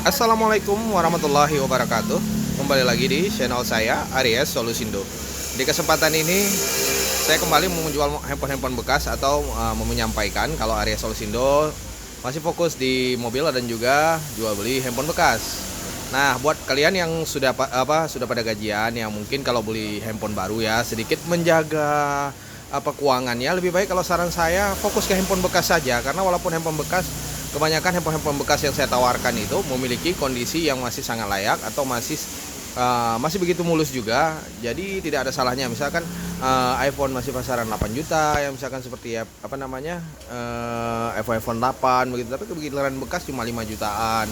Assalamualaikum warahmatullahi wabarakatuh. Kembali lagi di channel saya, Aries Solusindo. Di kesempatan ini saya kembali menjual handphone-handphone bekas atau menyampaikan kalau Aries Solusindo masih fokus di mobil dan juga jual beli handphone bekas. Nah, buat kalian yang sudah pada gajian, yang mungkin kalau beli handphone baru ya sedikit menjaga keuangannya, lebih baik kalau saran saya fokus ke handphone bekas saja, karena walaupun handphone bekas, kebanyakan handphone bekas yang saya tawarkan itu memiliki kondisi yang masih sangat layak atau masih begitu mulus juga. Jadi tidak ada salahnya misalkan iPhone masih pasaran 8 juta yang misalkan seperti iPhone 8 begitu, tapi kebetulan bekas cuma 5 jutaan.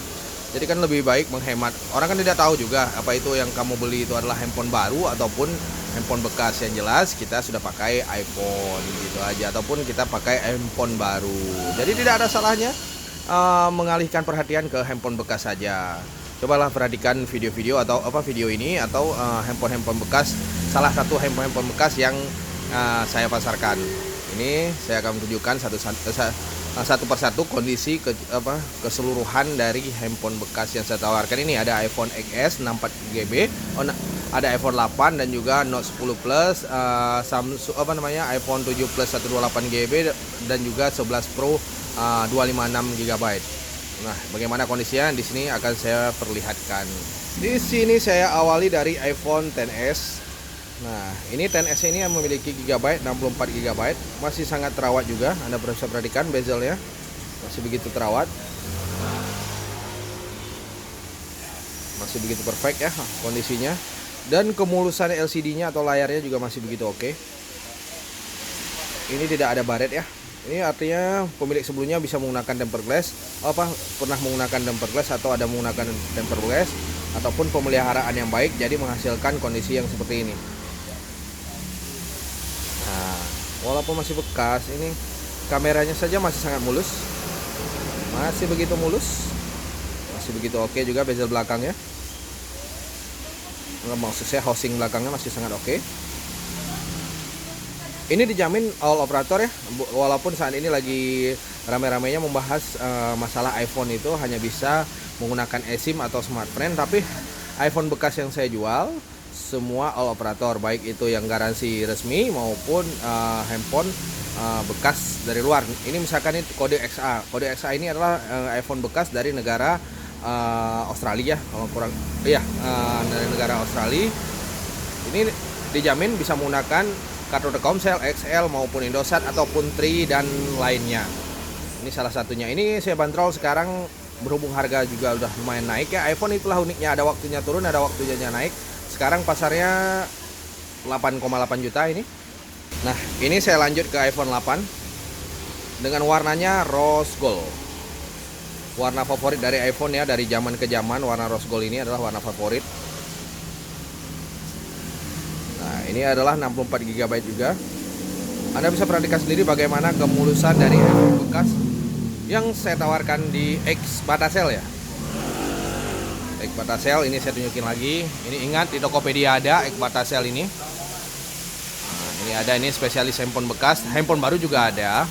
Jadi kan lebih baik menghemat. Orang kan tidak tahu juga apa itu yang kamu beli itu adalah handphone baru ataupun handphone bekas. Yang jelas kita sudah pakai iPhone gitu aja, ataupun kita pakai handphone baru. Jadi tidak ada salahnya mengalihkan perhatian ke handphone bekas saja. Cobalah perhatikan video-video atau video ini atau handphone bekas, salah satu handphone bekas yang saya pasarkan. Ini saya akan tunjukkan satu persatu kondisi keseluruhan dari handphone bekas yang saya tawarkan. Ini ada iPhone XS 64GB, ada iPhone 8 dan juga Note 10 Plus, Samsung iPhone 7 Plus 128GB dan juga 11 Pro 256GB. Nah, bagaimana kondisinya di sini akan saya perlihatkan. Di sini saya awali dari iPhone XS. Nah, ini XS ini yang memiliki gigabyte 64GB, masih sangat terawat juga. Anda bisa perhatikan bezelnya masih begitu terawat, masih begitu perfect ya kondisinya, dan kemulusan LCD-nya atau layarnya juga masih begitu oke. Ini tidak ada baret ya. Ini artinya pemilik sebelumnya bisa menggunakan tempered glass, pernah menggunakan tempered glass atau ada menggunakan tempered glass ataupun pemeliharaan yang baik, jadi menghasilkan kondisi yang seperti ini. Nah, walaupun masih bekas, ini kameranya saja masih sangat mulus, masih begitu mulus, masih begitu oke juga bezel belakangnya. Maksud saya housing belakangnya masih sangat oke. Ini dijamin all operator ya, walaupun saat ini lagi rame-ramenya membahas masalah iPhone itu hanya bisa menggunakan eSIM atau smartphone, tapi iPhone bekas yang saya jual semua all operator, baik itu yang garansi resmi maupun handphone bekas dari luar. Ini misalkan ini kode XA. Kode XA ini adalah iPhone bekas dari negara Australia, kalau kurang dari negara Australia. Ini dijamin bisa menggunakan kartu Telkomsel, XL maupun Indosat ataupun Tri dan lainnya. Ini salah satunya. Ini saya bandrol sekarang, berhubung harga juga udah lumayan naik ya. iPhone itulah uniknya, ada waktunya turun, ada waktunya naik. Sekarang pasarnya 8,8 juta ini. Nah, ini saya lanjut ke iPhone 8 dengan warnanya rose gold. Warna favorit dari iPhone ya, dari zaman ke zaman warna rose gold ini adalah warna favorit. Nah, ini adalah 64GB juga. Anda bisa perhatikan sendiri bagaimana kemulusan dari iPhone bekas yang saya tawarkan di X Batasel ya. X Batasel ini saya tunjukin lagi. Ini ingat di Tokopedia ada X Batasel ini. Nah, ini ada, ini spesialis handphone bekas. Handphone baru juga ada,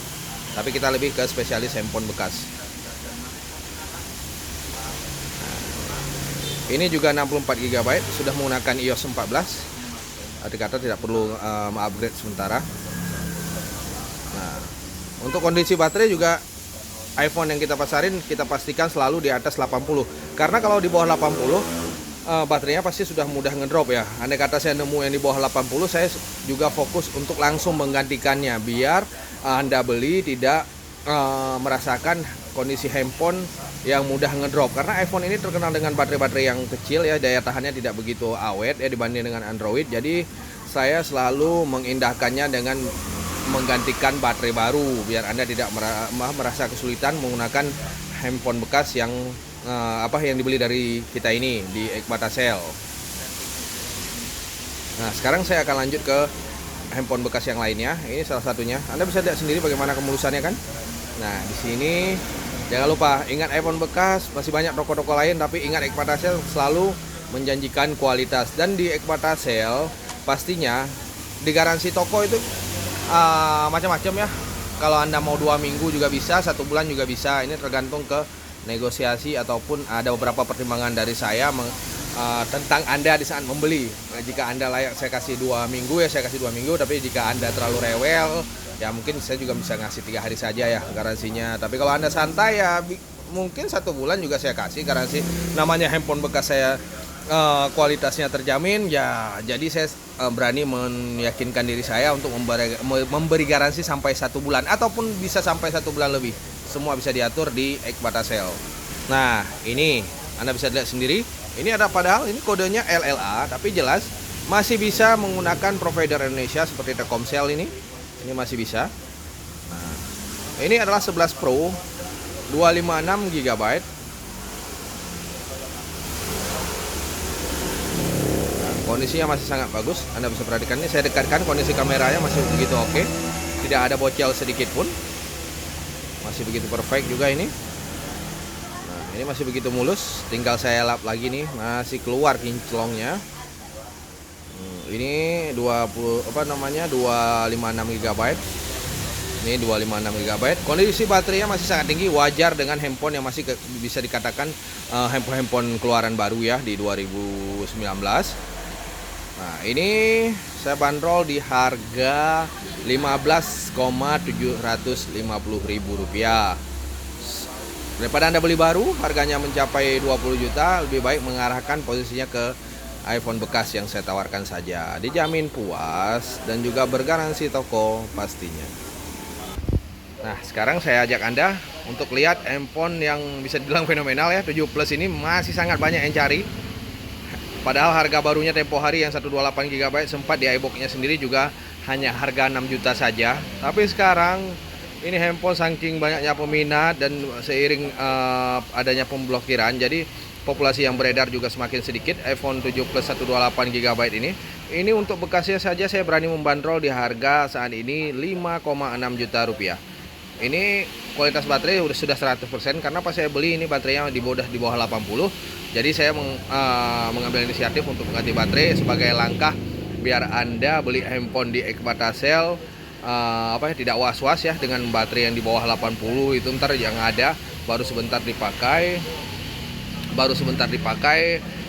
tapi kita lebih ke spesialis handphone bekas. Nah, ini juga 64GB, sudah menggunakan iOS 14. Arti kata tidak perlu upgrade sementara. Nah, untuk kondisi baterai juga iPhone yang kita pasarin kita pastikan selalu di atas 80. Karena kalau di bawah 80 baterainya pasti sudah mudah ngedrop ya. Andai kata saya nemu yang di bawah 80, saya juga fokus untuk langsung menggantikannya biar Anda beli tidak merasakan kondisi handphone yang mudah ngedrop. Karena iPhone ini terkenal dengan baterai-baterai yang kecil ya, daya tahannya tidak begitu awet ya dibanding dengan Android. Jadi saya selalu mengindahkannya dengan menggantikan baterai baru biar Anda tidak merasa kesulitan menggunakan handphone bekas yang yang dibeli dari kita ini di Ekbatasel. Nah, sekarang saya akan lanjut ke handphone bekas yang lainnya. Ini salah satunya. Anda bisa lihat sendiri bagaimana kemulusannya kan. Nah, di sini jangan lupa, ingat iPhone bekas masih banyak toko-toko lain, tapi ingat Ekbatasel selalu menjanjikan kualitas. Dan di Ekbatasel pastinya di garansi toko itu macam-macam ya. Kalau Anda mau 2 minggu juga bisa, 1 bulan juga bisa. Ini tergantung ke negosiasi ataupun ada beberapa pertimbangan dari saya tentang Anda di saat membeli. Nah, jika Anda layak saya kasih 2 minggu ya saya kasih 2 minggu, tapi jika Anda terlalu rewel ya mungkin saya juga bisa ngasih 3 hari saja ya garansinya. Tapi kalau Anda santai ya mungkin 1 bulan juga saya kasih garansi. Namanya handphone bekas saya kualitasnya terjamin ya, jadi saya berani meyakinkan diri saya untuk memberi garansi sampai 1 bulan ataupun bisa sampai 1 bulan lebih. Semua bisa diatur di Ekbatasel. Nah, ini Anda bisa lihat sendiri. Ini ada, padahal ini kodenya LLA, tapi jelas masih bisa menggunakan provider Indonesia seperti Telkomsel ini. Ini masih bisa. Nah, ini adalah 11 Pro 256 GB. Kondisinya masih sangat bagus. Anda bisa perhatikan ini, saya dekatkan, kondisi kameranya masih begitu oke. Tidak ada bocel sedikit pun. Masih begitu perfect juga ini. Nah, ini masih begitu mulus. Tinggal saya lap lagi nih, masih keluar kinclongnya. Ini 256 GB. Ini 256 GB. Kondisi baterainya masih sangat tinggi, wajar dengan handphone yang masih bisa dikatakan handphone keluaran baru ya di 2019. Nah, ini saya bandrol di harga Rp15,750.000. Daripada Anda beli baru, harganya mencapai 20 juta, lebih baik mengarahkan posisinya ke iPhone bekas yang saya tawarkan saja. Dijamin puas dan juga bergaransi toko pastinya. Nah, sekarang saya ajak Anda untuk lihat handphone yang bisa dibilang fenomenal ya. 7 Plus ini masih sangat banyak yang cari. Padahal harga barunya tempo hari yang 128 GB sempat di iBox-nya sendiri juga hanya harga 6 juta saja. Tapi sekarang ini handphone saking banyaknya peminat dan seiring adanya pemblokiran, jadi populasi yang beredar juga semakin sedikit. iPhone 7 Plus 128 GB ini untuk bekasnya saja saya berani membandrol di harga saat ini 5,6 juta rupiah. Ini kualitas baterai sudah 100% karena pas saya beli ini baterainya di bawah 80. Jadi saya mengambil inisiatif untuk mengganti baterai sebagai langkah biar Anda beli handphone di Ekbatasel tidak was-was ya dengan baterai yang di bawah 80 itu, ntar yang ada baru sebentar dipakai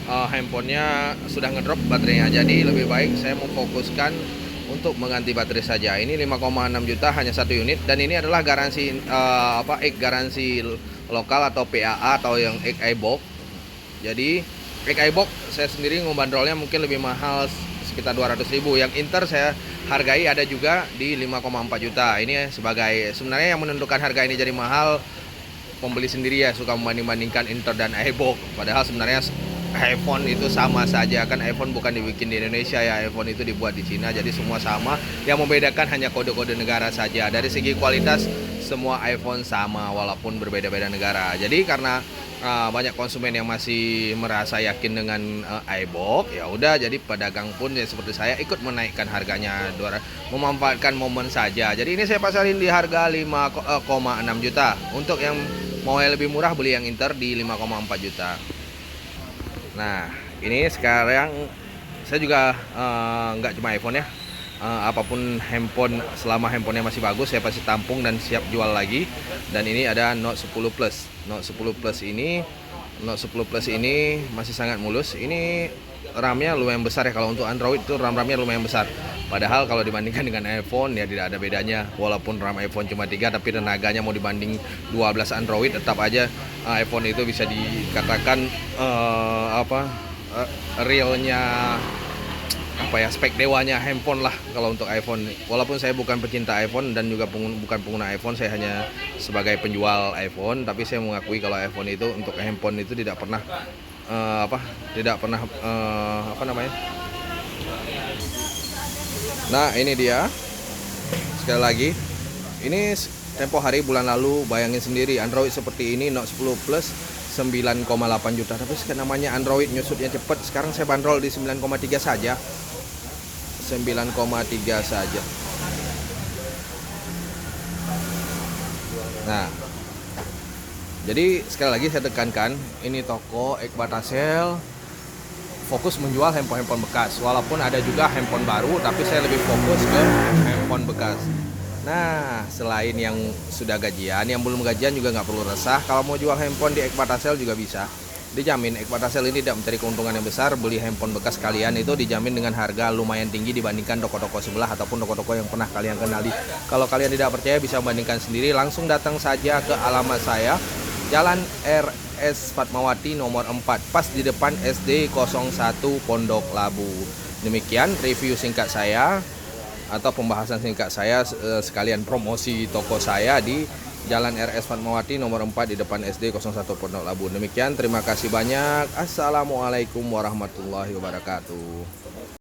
handphonenya sudah ngedrop baterainya. Jadi lebih baik saya memfokuskan untuk mengganti baterai saja. Ini 5,6 juta hanya 1 unit, dan ini adalah garansi garansi lokal atau PAA atau yang iBox. Jadi iBox saya sendiri ngebandrolnya mungkin lebih mahal sekitar 200.000. Yang Inter saya hargai ada juga di 5,4 juta. Ini sebagai sebenarnya yang menentukan harga ini jadi mahal pembeli sendiri ya, suka membanding-bandingkan Inter dan iBox. Padahal sebenarnya iPhone itu sama saja kan, iPhone bukan dibikin di Indonesia ya, iPhone itu dibuat di Cina, jadi semua sama. Yang membedakan hanya kode-kode negara saja. Dari segi kualitas semua iPhone sama walaupun berbeda-beda negara. Jadi karena banyak konsumen yang masih merasa yakin dengan iBox, ya udah, jadi pedagang pun ya seperti saya ikut menaikkan harganya, memanfaatkan momen saja. Jadi ini saya pasarin di harga 5,6 juta. Untuk yang mau yang lebih murah beli yang Inter di 5,4 juta. Nah, ini sekarang saya juga nggak cuma iPhone ya, apapun handphone, selama handphonenya masih bagus saya pasti tampung dan siap jual lagi. Dan ini ada Note 10 Plus. Note 10 Plus ini masih sangat mulus. Ini RAM-nya lumayan besar ya, kalau untuk Android itu RAM-nya lumayan besar. Padahal kalau dibandingkan dengan iPhone ya tidak ada bedanya. Walaupun RAM iPhone cuma 3, tapi tenaganya mau dibanding 12 Android, tetap aja iPhone itu bisa dikatakan realnya spek dewanya handphone lah kalau untuk iPhone. Walaupun saya bukan pecinta iPhone dan juga bukan pengguna iPhone, saya hanya sebagai penjual iPhone, tapi saya mengakui kalau iPhone itu untuk handphone itu tidak pernah Nah, ini dia. Sekali lagi, ini tempo hari bulan lalu, bayangin sendiri Android seperti ini, Note 10 Plus 9,8 juta. Tapi namanya Android nyusutnya cepat. Sekarang saya bandrol di 9,3 saja. 9,3 saja. Nah, jadi sekali lagi saya tekankan, ini toko Ekbatasel fokus menjual handphone bekas. Walaupun ada juga handphone baru, tapi saya lebih fokus ke handphone bekas. Nah, selain yang sudah gajian, yang belum gajian juga nggak perlu resah. Kalau mau jual handphone di Ekpatasel juga bisa. Dijamin Ekpatasel ini tidak mencari keuntungan yang besar. Beli handphone bekas kalian itu dijamin dengan harga lumayan tinggi dibandingkan toko-toko sebelah ataupun toko-toko yang pernah kalian kenali. Kalau kalian tidak percaya bisa membandingkan sendiri, langsung datang saja ke alamat saya, Jalan RS Fatmawati nomor 4, pas di depan SD 01 Pondok Labu. Demikian review singkat saya atau pembahasan singkat saya, sekalian promosi toko saya di Jalan RS Fatmawati nomor 4 di depan SD 01 Pondok Labu. Demikian, terima kasih banyak. Assalamualaikum warahmatullahi wabarakatuh.